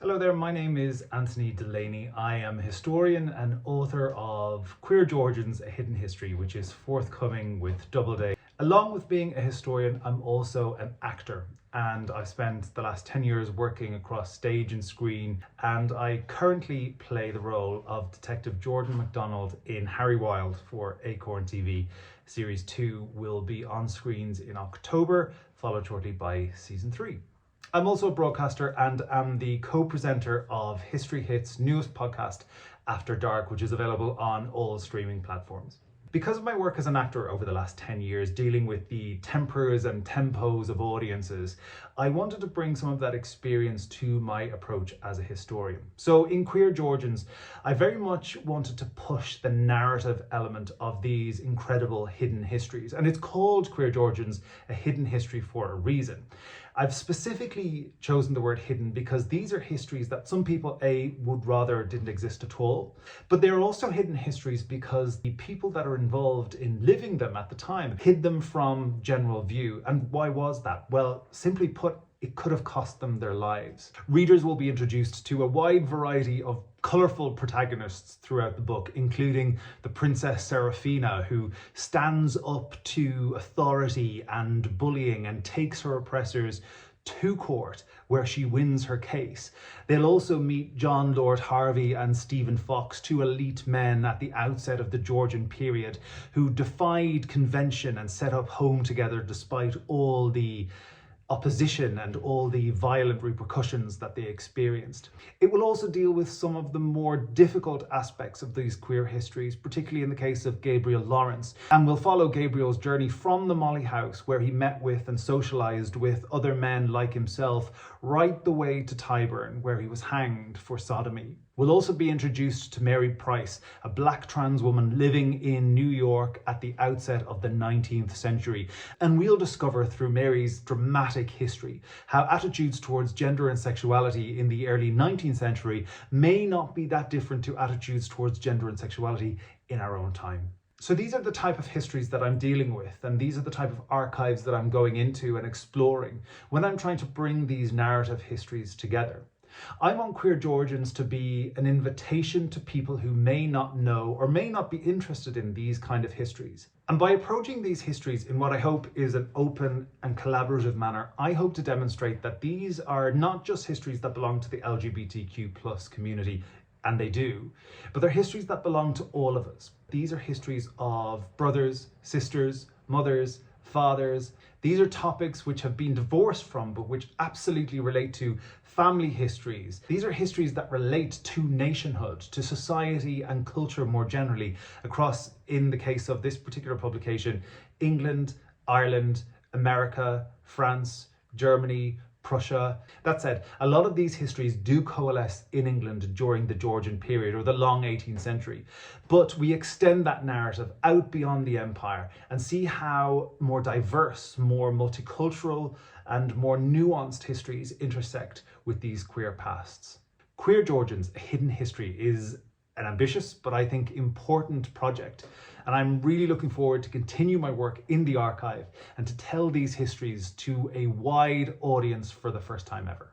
Hello there, my name is Dr Delaney. I am a historian and author of Queer Georgians, A Hidden History, which is forthcoming with Doubleday. Along with being a historian, I'm also an actor, and I've spent the last 10 years working across stage and screen, and I currently play the role of Detective Jordan MacDonald in Harry Wilde for Acorn TV. Series 2 will be on screens in October, followed shortly by Season 3. I'm also a broadcaster and am the co-presenter of History Hit's newest podcast, After Dark, which is available on all streaming platforms. Because of my work as an actor over the last 10 years, dealing with the tempers and tempos of audiences, I wanted to bring some of that experience to my approach as a historian. So in Queer Georgians, I very much wanted to push the narrative element of these incredible hidden histories. And it's called Queer Georgians, A Hidden History for a reason. I've specifically chosen the word hidden because these are histories that some people would rather didn't exist at all, but they're also hidden histories because the people that are involved in living them at the time hid them from general view. And why was that? Well, simply put, it could have cost them their lives. Readers will be introduced to a wide variety of colourful protagonists throughout the book, including the Princess Seraphina, who stands up to authority and bullying and takes her oppressors to court, where she wins her case. They'll also meet John Lord Harvey and Stephen Fox, two elite men at the outset of the Georgian period, who defied convention and set up home together despite all the opposition and all the violent repercussions that they experienced. It will also deal with some of the more difficult aspects of these queer histories, particularly in the case of Gabriel Lawrence, and will follow Gabriel's journey from the Molly House, where he met with and socialized with other men like himself, right the way to Tyburn, where he was hanged for sodomy. We'll also be introduced to Mary Price, a black trans woman living in New York at the outset of the 19th century. And we'll discover through Mary's dramatic history how attitudes towards gender and sexuality in the early 19th century may not be that different to attitudes towards gender and sexuality in our own time. So these are the type of histories that I'm dealing with, and these are the type of archives that I'm going into and exploring when I'm trying to bring these narrative histories together. I want Queer Georgians to be an invitation to people who may not know or may not be interested in these kind of histories. And by approaching these histories in what I hope is an open and collaborative manner, I hope to demonstrate that these are not just histories that belong to the LGBTQ+ community, and they do, but they're histories that belong to all of us. These are histories of brothers, sisters, mothers, fathers. These are topics which have been divorced from, but which absolutely relate to family histories. These are histories that relate to nationhood, to society and culture more generally across, in the case of this particular publication, England, Ireland, America, France, Germany, Prussia. That said, a lot of these histories do coalesce in England during the Georgian period or the long 18th century. But we extend that narrative out beyond the empire and see how more diverse, more multicultural and more nuanced histories intersect with these queer pasts. Queer Georgians, A Hidden History is an ambitious but I think important project, and I'm really looking forward to continue my work in the archive and to tell these histories to a wide audience for the first time ever.